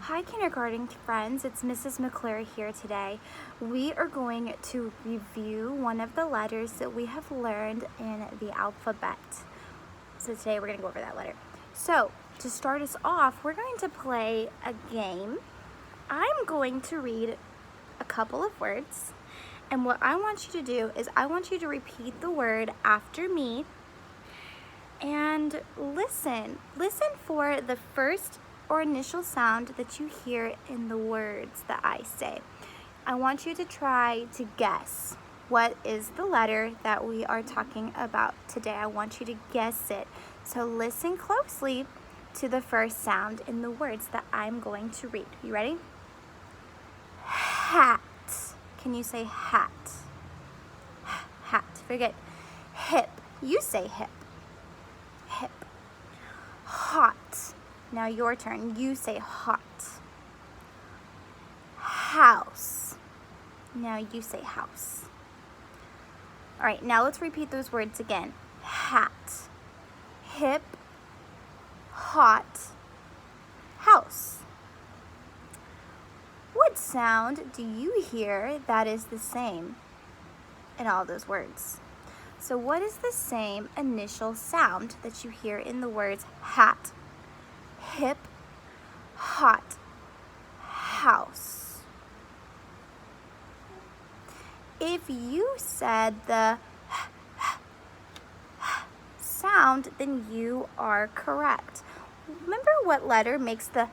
Hi kindergarten friends, it's Mrs. McClure here today. We are going to review one of the letters that we have learned in the alphabet. So today we're going to go over that letter. So to start us off, we're going to play a game. I'm going to read a couple of words, and what I want you to do is I want you to repeat the word after me and listen. Listen for the first or initial sound that you hear in the words that I say. I want you to try to guess what is the letter that we are talking about today. I want you to guess it. So listen closely to the first sound in the words that I'm going to read. You ready? Hat. Can you say hat? Hat. Very good. Hip. You say hip. Hip. Hot. Now your turn. You say hot. House. Now you say house. All right, now let's repeat those words again. Hat. Hip. Hot. House. What sound do you hear that is the same in all those words? So what is the same initial sound that you hear in the words hat, hip, hot, house? If you said the sound, then you are correct. Remember what letter makes the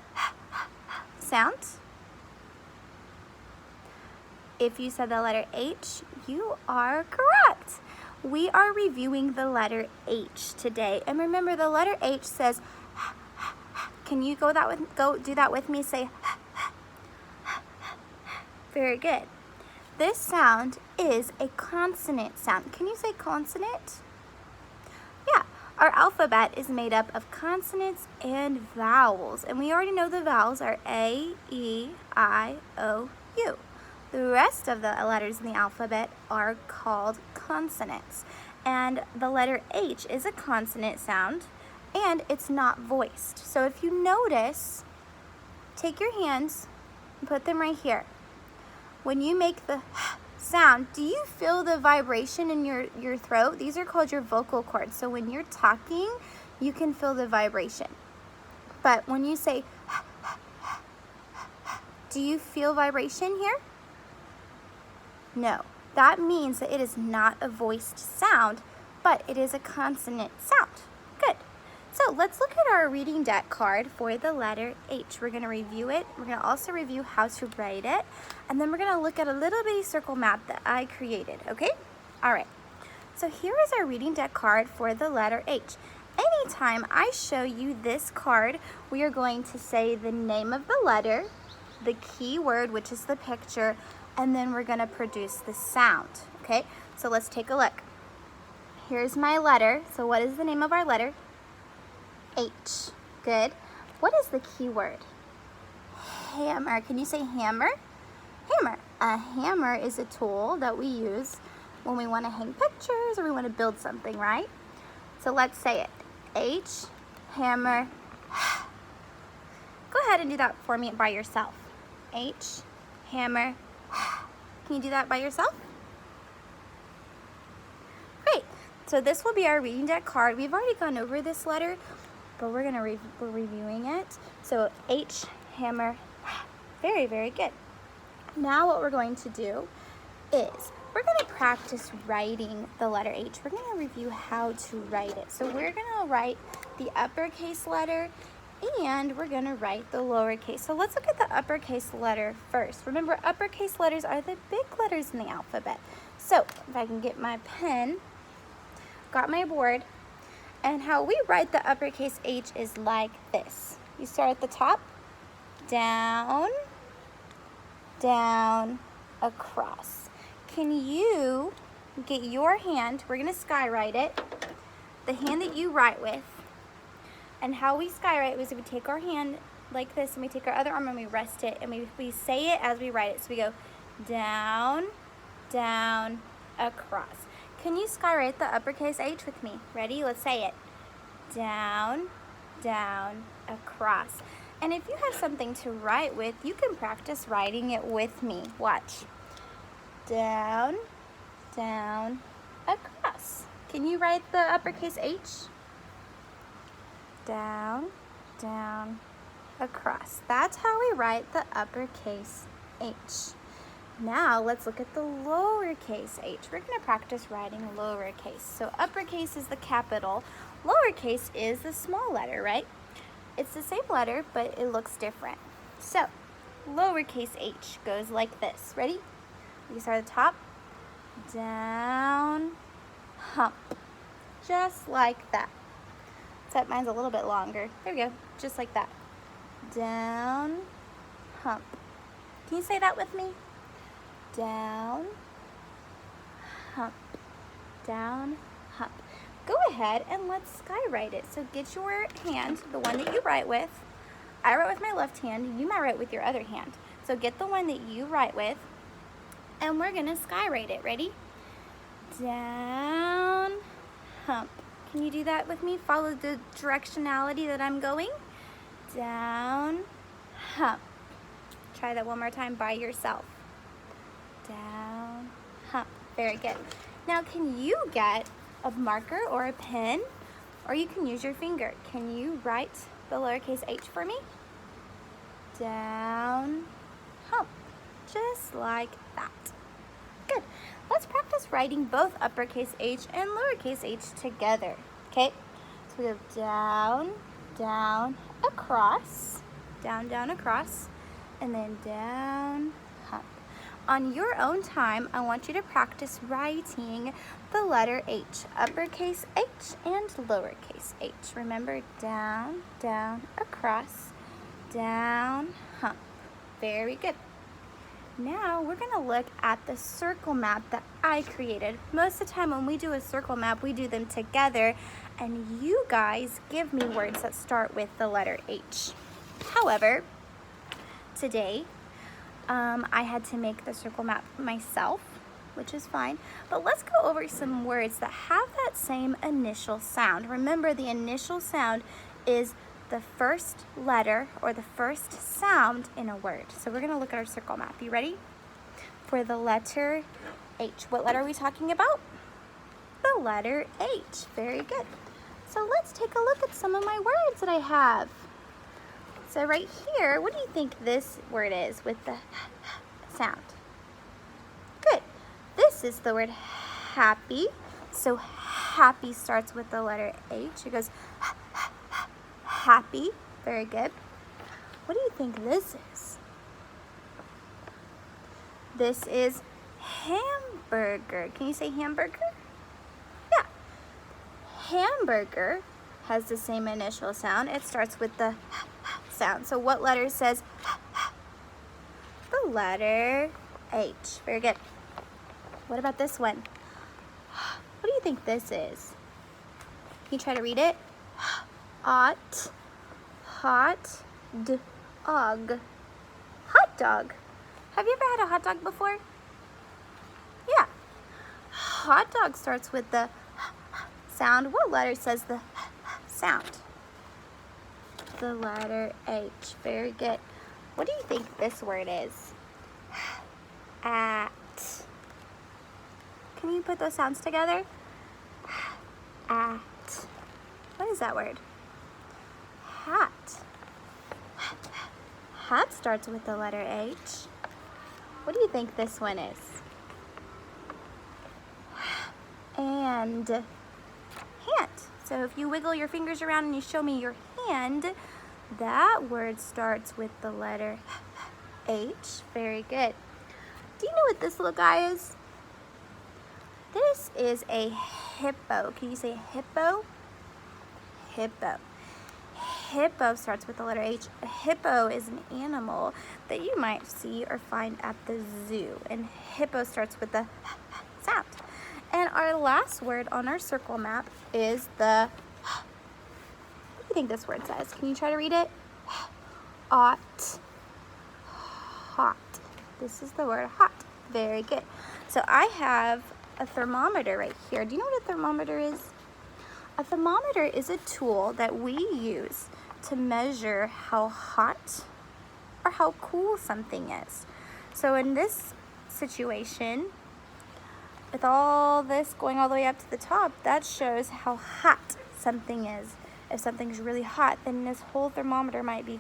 sound? If you said the letter H, you are correct. We are reviewing the letter H today. And remember, the letter H says, can you go do that with me? Say, very good. This sound is a consonant sound. Can you say consonant? Yeah, our alphabet is made up of consonants and vowels. And we already know the vowels are A, E, I, O, U. The rest of the letters in the alphabet are called consonants. And the letter H is a consonant sound, and it's not voiced. So if you notice, take your hands and put them right here. When you make the sound, do you feel the vibration in your throat? These are called your vocal cords. So when you're talking, you can feel the vibration. But when you say, do you feel vibration here? No. That means that it is not a voiced sound, but it is a consonant sound. Good. So let's look at our reading deck card for the letter H. We're going to review it. We're going to also review how to write it. And then we're going to look at a little bitty circle map that I created, okay? All right. So here is our reading deck card for the letter H. Anytime I show you this card, we are going to say the name of the letter, the key word, which is the picture, and then we're going to produce the sound, okay? So let's take a look. Here's my letter. So what is the name of our letter? H. Good. What is the key word? Hammer. Can you say hammer? Hammer. A hammer is a tool that we use when we want to hang pictures or we want to build something, right? So let's say it. H, hammer. Go ahead and do that for me by yourself. H, hammer. Can you do that by yourself? Great. So this will be our reading deck card. We've already gone over this letter, but we're reviewing it. So H, hammer. Very, very good. Now what we're going to do is we're going to practice writing the letter H. We're going to review how to write it. So we're going to write the uppercase letter and we're going to write the lowercase. So let's look at the uppercase letter first. Remember, uppercase letters are the big letters in the alphabet. So if I can get my pen, got my board, and how we write the uppercase H is like this. You start at the top, down, down, across. Can you get your hand, we're going to skywrite it, the hand that you write with. And how we skywrite is we take our hand like this and we take our other arm and we rest it and we say it as we write it. So we go down, down, across. Can you skywrite the uppercase H with me? Ready? Let's say it. Down, down, across. And if you have something to write with, you can practice writing it with me. Watch. Down, down, across. Can you write the uppercase H? Down, down, across. That's how we write the uppercase H. Now let's look at the lowercase h. We're going to practice writing lowercase. So uppercase is the capital. Lowercase is the small letter, right? It's the same letter, but it looks different. So lowercase h goes like this. Ready? You start at the top. Down, hump. Just like that. Except mine's a little bit longer. There we go. Just like that. Down, hump. Can you say that with me? Down, hump. Down, hump. Go ahead and let's skywrite it. So get your hand, the one that you write with. I write with my left hand. You might write with your other hand. So get the one that you write with, and we're going to skywrite it. Ready? Down, hump. Can you do that with me? Follow the directionality that I'm going. Down, hump. Try that one more time by yourself. Down, hump. Very good. Now, can you get a marker or a pen, or you can use your finger? Can you write the lowercase h for me? Down, hump. Just like that. Good. Let's practice writing both uppercase H and lowercase h together. Okay? So we go down, down, across, down, down, across, and then down, hump. On your own time, I want you to practice writing the letter H, uppercase H and lowercase h. Remember, down, down, across, down, hump. Very good. Now we're going to look at the circle map that I created. Most of the time when we do a circle map, we do them together, and you guys give me words that start with the letter H. However, today, I had to make the circle map myself, which is fine, but let's go over some words that have that same initial sound. Remember, the initial sound is the first letter or the first sound in a word. So we're going to look at our circle map. You ready? For the letter H. What letter are we talking about? The letter H. Very good. So let's take a look at some of my words that I have. So right here, what do you think this word is with the sound? Good. This is the word happy. So happy starts with the letter H. It goes happy. Very good. What do you think this is? This is hamburger. Can you say hamburger? Yeah. Hamburger has the same initial sound. It starts with the sound. So what letter says the letter H? Very good. What about this one? What do you think this is? Can you try to read it? Hot dog. Hot dog. Have you ever had a hot dog before? Yeah. Hot dog starts with the sound. What letter says the sound? The letter H. Very good. What do you think this word is? At. Can you put those sounds together? At. What is that word? Hat. Hat starts with the letter H. What do you think this one is? And. Hand. So if you wiggle your fingers around and you show me your hand, that word starts with the letter H. Very good. Do you know what this little guy is? This is a hippo. Can you say hippo? Hippo. Hippo starts with the letter H. A hippo is an animal that you might see or find at the zoo. And hippo starts with the sound. And our last word on our circle map is the, what do you think this word says? Can you try to read it? Ought. Hot. This is the word hot. Very good. So I have a thermometer right here. Do you know what a thermometer is? A thermometer is a tool that we use to measure how hot or how cool something is. So in this situation, with all this going all the way up to the top, that shows how hot something is. If something's really hot, then this whole thermometer might be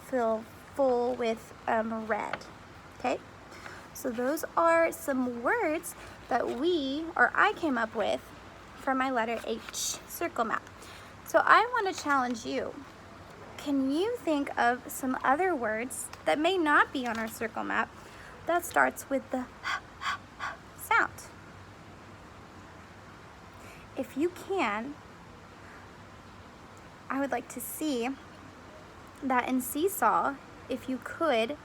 filled full with red. Okay? So those are some words that I came up with for my letter H circle map. So I want to challenge you. Can you think of some other words that may not be on our circle map that starts with the sound? If you can, I would like to see that in Seesaw, if you could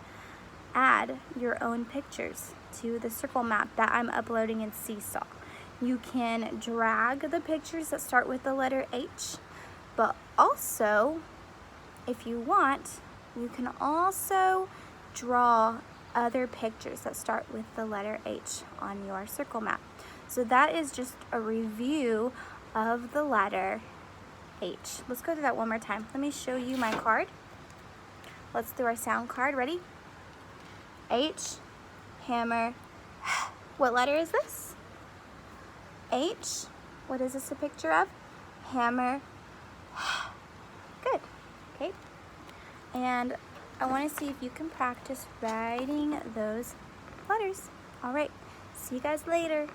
add your own pictures to the circle map that I'm uploading in Seesaw. You can drag the pictures that start with the letter H, but also, if you want, you can also draw other pictures that start with the letter H on your circle map. So that is just a review of the letter H. Let's go through that one more time. Let me show you my card. Let's do our sound card. Ready? H, hammer. What letter is this? H. What is this a picture of? Hammer. Good. Okay. And I want to see if you can practice writing those letters. All right. See you guys later.